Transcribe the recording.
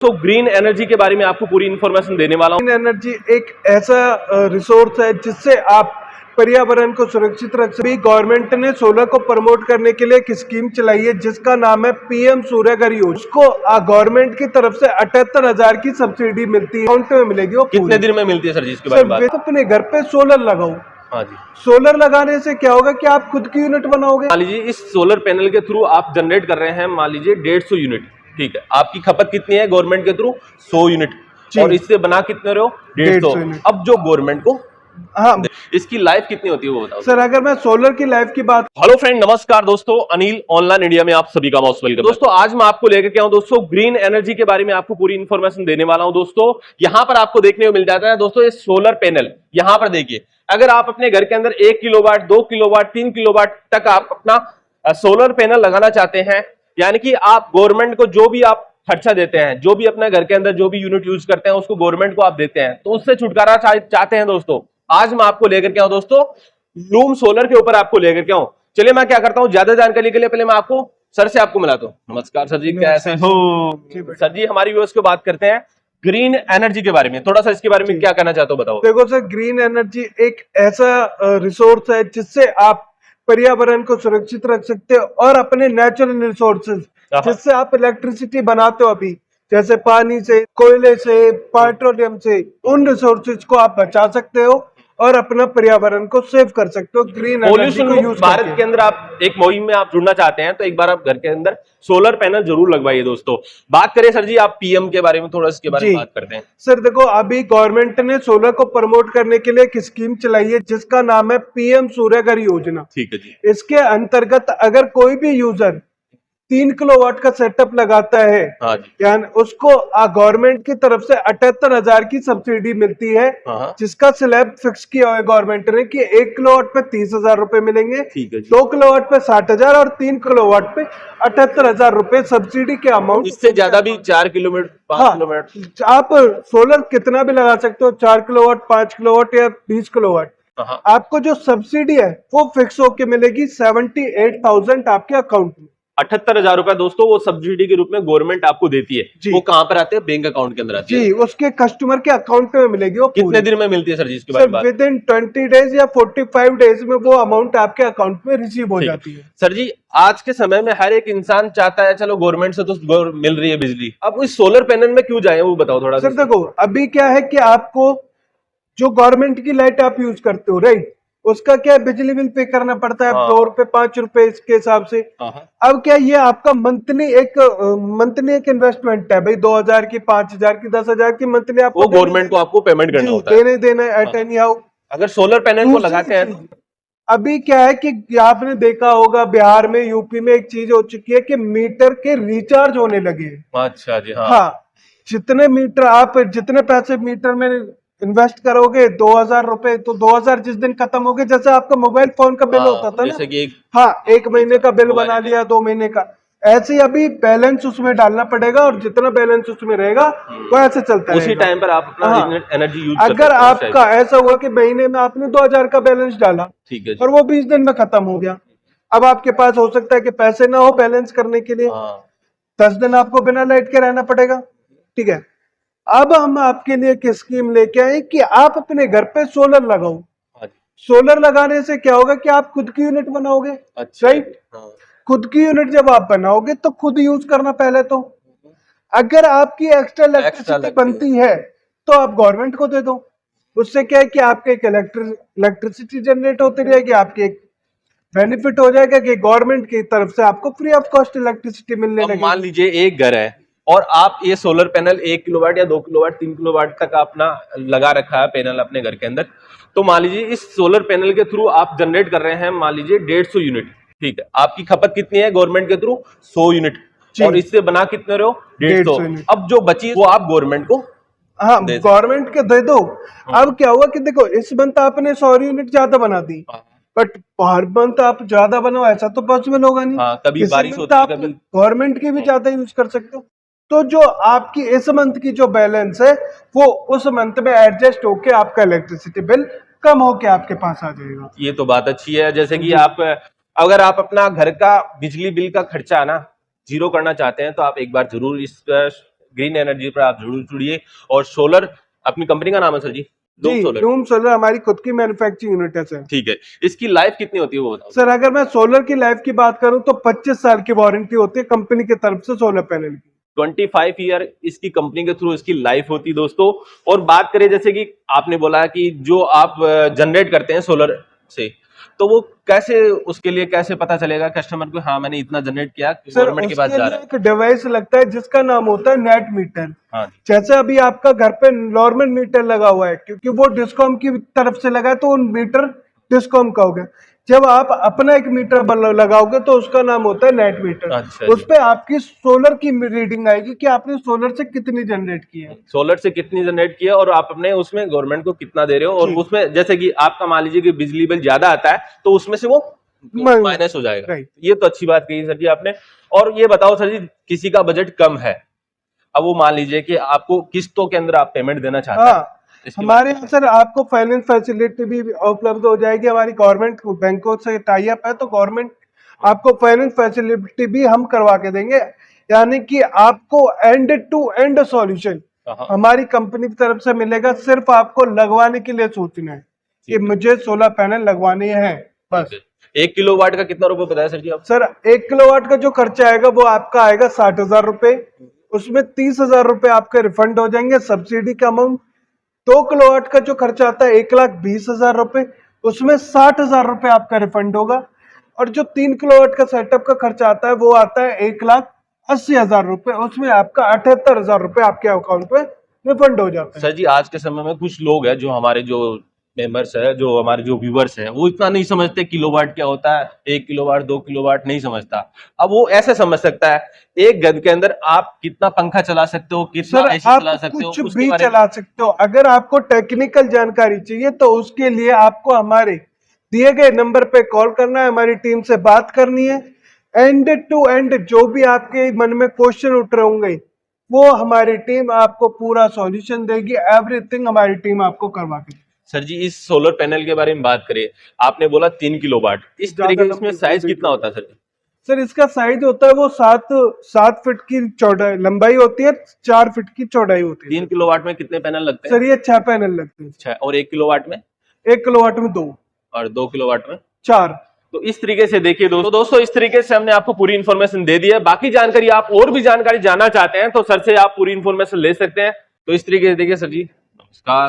तो green energy के बारे में आपको पूरी इन्फॉर्मेशन देने वाला हूँ। ग्रीन एनर्जी एक ऐसा रिसोर्स है जिससे आप पर्यावरण को सुरक्षित रख सकते। गवर्नमेंट ने सोलर को प्रमोट करने के लिए एक स्कीम चलाई है जिसका नाम है पीएम सूर्यघर योजना। उसको गवर्नमेंट की तरफ से 78,000 की सब्सिडी मिलती है, अकाउंट में मिलेगी। वो कितने दिन में मिलती है सर जी इसके बारे में बात? अपने घर पे सोलर लगाओ। हाँ जी। सोलर लगाने से क्या होगा कि आप खुद की यूनिट बनाओगे। मान लीजिए इस सोलर पैनल के थ्रू आप जनरेट कर रहे हैं, मान लीजिए 150 यूनिट, ठीक है। आपकी खपत कितनी है गवर्नमेंट के थ्रू? 100 यूनिट, और इससे बना कितने रहे हो? 150। अब जो गवर्नमेंट को इसकी लाइफ कितनी होती है वो बताओ सर। अगर मैं सोलर की लाइफ की बात। हेलो फ्रेंड, नमस्कार दोस्तों, अनिल ऑनलाइन इंडिया में आप सभी का मोस्ट वेलकम। दोस्तों आज मैं आपको लेकर के आऊं दोस्तों ग्रीन एनर्जी के बारे में आपको पूरी इन्फॉर्मेशन देने वाला हूं। दोस्तों यहां पर आपको देखने को मिल जाता है दोस्तों ये सोलर पैनल। यहां पर देखिए, अगर आप अपने घर के अंदर 1 किलोवाट, 2 किलोवाट, 3 किलोवाट तक आप अपना सोलर पैनल लगाना चाहते हैं, यानी कि आप गवर्नमेंट को जो भी आप खर्चा देते हैं, जो भी अपने घर के अंदर जो भी यूनिट यूज करते हैं उसको गवर्नमेंट को आप देते हैं, तो उससे छुटकारा चाहते हैं दोस्तों। आज मैं आपको लेकर के आऊं दोस्तों लूम सोलर के ऊपर आपको लेकर के आऊं। चलिए मैं क्या करता हूं, ज्यादा जानकारी के लिए पहले मैं आपको सर से आपको मिलाता हूं। नमस्कार सर जी, कैसे हो? सर जी हमारी व्यूअर्स को बात करते हैं ग्रीन एनर्जी के बारे में, थोड़ा सा इसके बारे में क्या कहना चाहते हो बताओ। देखो सर, ग्रीन एनर्जी एक ऐसा रिसोर्स है जिससे आप पर्यावरण को सुरक्षित रख सकते हो और अपने नेचुरल रिसोर्सेज जिससे आप इलेक्ट्रिसिटी बनाते हो अभी, जैसे पानी से, कोयले से, पेट्रोलियम से, उन रिसोर्सेज को आप बचा सकते हो और अपना पर्यावरण को सेव कर सकते हो ग्रीन एनर्जी को यूज। भारत के अंदर आप एक मुहिम में आप जुड़ना चाहते हैं तो एक बार आप घर के अंदर सोलर पैनल जरूर लगवाइए। दोस्तों बात करें सर जी आप पीएम के बारे में, थोड़ा इसके बारे में बात करते हैं। सर देखो, अभी गवर्नमेंट ने सोलर को प्रमोट करने के लिए एक स्कीम चलाई है जिसका नाम है पीएम सूर्यघर योजना। ठीक है जी। इसके अंतर्गत अगर कोई भी यूजर 3 किलोवाट का सेटअप लगाता है, हाँ जी, यानी उसको गवर्नमेंट की तरफ से 78,000 की सब्सिडी मिलती है, जिसका स्लैब फिक्स किया हुआ है गवर्नमेंट ने कि 1 किलोवाट पे 30,000 रुपए मिलेंगे, 2 किलोवाट पे 60,000 और 3 किलोवाट पे 78,000 रुपए सब्सिडी के अमाउंट। इससे ज्यादा भी 4 किलोमीटर 5 किलोमीटर आप सोलर कितना भी लगा सकते हो, 4 किलोवाट, 5 किलोवाट या 20 किलोवाट। आपको जो सब्सिडी है वो फिक्स होके मिलेगी 78,000 आपके अकाउंट में। 78,000 रुपए दोस्तों वो सब्सिडी के रूप में गवर्नमेंट आपको देती है। वो कहां पर आते हैं? बैंक अकाउंट के अंदर आती है जी, उसके कस्टमर के अकाउंट में मिलेगी। वो कितने दिन में मिलती है सर जी इसके बारे में? विद इन 20 डेज या 45 डेज में वो अमाउंट आपके अकाउंट में रिसीव हो जाती है। सर जी आज के समय में हर एक इंसान चाहता है चलो गवर्नमेंट से तो मिल रही है बिजली, अब इस सोलर पैनल में क्यों जाए वो बताओ थोड़ा। सर देखो, अभी क्या है कि आपको जो गवर्नमेंट की लाइट आप यूज करते हो, राइट, उसका क्या है, बिजली बिल पे करना पड़ता है 2 रुपए 5 रुपए इसके हिसाब से। अब क्या ये आपका मंथली एक इन्वेस्टमेंट है भाई, 2,000 की, 5,000 की, 10,000 की मंथली आपको गवर्नमेंट को आपको पेमेंट करना होता है, देना है एट एनी हाउ। अगर सोलर पैनल को लगाते हैं अभी क्या है कि आपने देखा होगा बिहार में, यूपी में एक चीज हो चुकी है कि मीटर के रिचार्ज होने लगे। अच्छा जी, हाँ, जितने मीटर आप जितने पैसे मीटर में इन्वेस्ट करोगे 2,000 रुपए, तो 2,000 जिस दिन खत्म हो गए, जैसे आपका मोबाइल फोन का बिल होता था जैसे कि एक महीने का बिल बना लिया, 2 महीने का, ऐसे ही अभी बैलेंस उसमें डालना पड़ेगा और जितना बैलेंस उसमें रहेगा वो ऐसे चलता है। उसी टाइम पर आप अपना एनर्जी यूज अगर आपका ऐसा हुआ कि महीने में आपने 2,000 का बैलेंस डाला, ठीक है, और वो 20 दिन में खत्म हो गया, अब आपके पास हो सकता है कि पैसे ना हो बैलेंस करने के लिए, 10 दिन आपको बिना लाइट के रहना पड़ेगा। ठीक है, अब हम आपके लिए एक स्कीम लेके आए कि आप अपने घर पे सोलर लगाओ। सोलर लगाने से क्या होगा कि आप खुद की यूनिट बनाओगे, राइट। खुद की यूनिट जब आप बनाओगे तो खुद यूज करना पहले तो, अगर आपकी एक्स्ट्रा इलेक्ट्रिसिटी बनती है तो आप गवर्नमेंट को दे दो। उससे क्या है कि आपके एक इलेक्ट्रिसिटी जनरेट होती रहेगी, आपके एक बेनिफिट हो जाएगा कि गवर्नमेंट की तरफ से आपको फ्री ऑफ कॉस्ट इलेक्ट्रिसिटी मिलने लगेगी। मान लीजिए एक घर है और आप ये सोलर पैनल 1 किलोवाट या 2 किलोवाट 3 किलोवाट तक अपना लगा रखा है पैनल अपने घर के अंदर, तो मान लीजिए इस सोलर पैनल के थ्रू आप जनरेट कर रहे हैं मान लीजिए 150 यूनिट, ठीक है। आपकी खपत कितनी है गवर्नमेंट के थ्रू? 100 यूनिट, और इससे बना कितने रहे हो? 150। अब जो बची वो आप गवर्नमेंट को गवर्नमेंट के दे दो। अब क्या हुआ कि देखो, इस मंथ आपने 100 यूनिट ज्यादा बना दी, बट हर मंथ आप ज्यादा बनाओ ऐसा तो पॉसिबल होगा नहीं। कभी बारिश होती है, कभी गवर्नमेंट के भी ज्यादा यूज कर सकते हो, तो जो आपकी इस मंथ की जो बैलेंस है वो उस मंथ में एडजस्ट होके आपका इलेक्ट्रिसिटी बिल कम होके आपके पास आ जाएगा। ये तो बात अच्छी है। जैसे कि आप अगर आप अपना घर का बिजली बिल का खर्चा ना जीरो करना चाहते हैं तो आप एक बार जरूर इस ग्रीन एनर्जी पर आप जरूर जुड़िए। और सोलर अपनी कंपनी का नाम है सर जी? लूम सोलर हमारी खुद की मैन्युफैक्चरिंग यूनिट है सर। ठीक है, इसकी लाइफ कितनी होती है वो बताओ सर। अगर मैं सोलर की लाइफ की बात करूं तो 25 साल की वारंटी होती है कंपनी की तरफ से सोलर पैनल की। 25 ईयर इसकी कंपनी के थ्रू इसकी लाइफ होती है दोस्तों। और बात करें जैसे कि आपने बोला कि जो आप जनरेट करते हैं सोलर से, तो वो कैसे, उसके लिए कैसे पता चलेगा कस्टमर को, हाँ मैंने इतना जनरेट किया, गवर्नमेंट के पास जा रहा है? एक डिवाइस लगता है जिसका नाम होता है नेट मीटर। हाँ। जैसे अभी आपका घर पे नॉर्मल मीटर लगा हुआ है, क्योंकि वो डिस्कॉम की तरफ से लगा है तो मीटर डिस्कॉम का हो गया। जब आप अपना एक मीटर लगाओगे तो उसका नाम होता है नेट मीटर। अच्छा, उस पे आपकी सोलर की रीडिंग आएगी कि आपने सोलर से कितनी जनरेट की है, सोलर से कितनी जनरेट की है, और आप अपने उसमें गवर्नमेंट को कितना दे रहे हो। और उसमें जैसे कि आपका मान लीजिए कि बिजली बिल ज्यादा आता है तो उसमें से वो माइनस हो जाएगा। ये तो अच्छी बात कही सर जी आपने। और ये बताओ सर जी, किसी का बजट कम है, अब वो मान लीजिए कि आपको किस्तों के अंदर आप पेमेंट देना चाहते हैं, हमारे यहाँ सर आपको फाइनेंस फैसिलिटी भी उपलब्ध हो जाएगी। हमारी गवर्नमेंट बैंकों से टाई अप है, तो गवर्नमेंट आपको फाइनेंस फैसिलिटी भी हम करवा के देंगे। यानी कि आपको एंड टू एंड सॉल्यूशन हमारी कंपनी की तरफ से मिलेगा। सिर्फ आपको लगवाने के लिए सोचना है कि मुझे सोलर पैनल लगवाने हैं बस। 1 किलोवाट का कितना रुपए बताया सर जी आप? सर 1 किलोवाट का जो खर्चा आएगा वो आपका आएगा 60,000 रुपए। उसमें 30,000 रुपए आपके रिफंड हो जाएंगे सब्सिडी का अमाउंट। 2 किलोवाट का जो खर्चा आता है 1,20,000 रुपए, उसमें 60,000 रुपए आपका रिफंड होगा। और जो 3 किलोवाट का सेटअप का खर्चा आता है वो आता है 1,80,000 रुपए, उसमें आपका 78,000 रुपए आपके अकाउंट पे रिफंड हो जाता है। सर जी आज के समय में कुछ लोग हैं जो हमारे जो मेंबर्स है, जो हमारे जो व्यूवर्स हैं, वो इतना नहीं समझते किलोवाट क्या होता है, 1 किलोवाट 2 किलोवाट नहीं समझता। अब वो ऐसे समझ सकता है एक घर के अंदर आप कितना पंखा चला सकते हो, कितना एसी चला सकते हो, कुछ भी चला सकते हो। अगर आपको टेक्निकल जानकारी चाहिए तो उसके लिए आपको हमारे दिए गए नंबर पे कॉल करना है, हमारी टीम से बात करनी है। एंड टू एंड जो भी आपके मन में क्वेश्चन उठ रहे होंगे वो हमारी टीम आपको पूरा सॉल्यूशन देगी। एवरीथिंग हमारी टीम आपको करवा के। सर जी इस सोलर पैनल के बारे में बात करें, आपने बोला 3 किलोवाट, इस तरीके से इसमें साइज कितना होता है सर? सर इसका साइज होता है वो 7 फीट की चौड़ाई लंबाई होती है, 4 फीट की चौड़ाई होती है। 3 किलोवाट में कितने पैनल लगते हैं? सर ये 6 पैनल लगते हैं। 6। और 1 किलोवाट में? 1 किलोवाट में 2 और 2 किलोवाट में 4। तो इस तरीके से देखिए दोस्तों इस तरीके से हमने आपको पूरी इन्फॉर्मेशन दे दी है। बाकी जानकारी आप और भी जानकारी जानना चाहते हैं तो सर से आप पूरी इन्फॉर्मेशन ले सकते हैं। तो इस तरीके से देखिए सर जी, नमस्कार।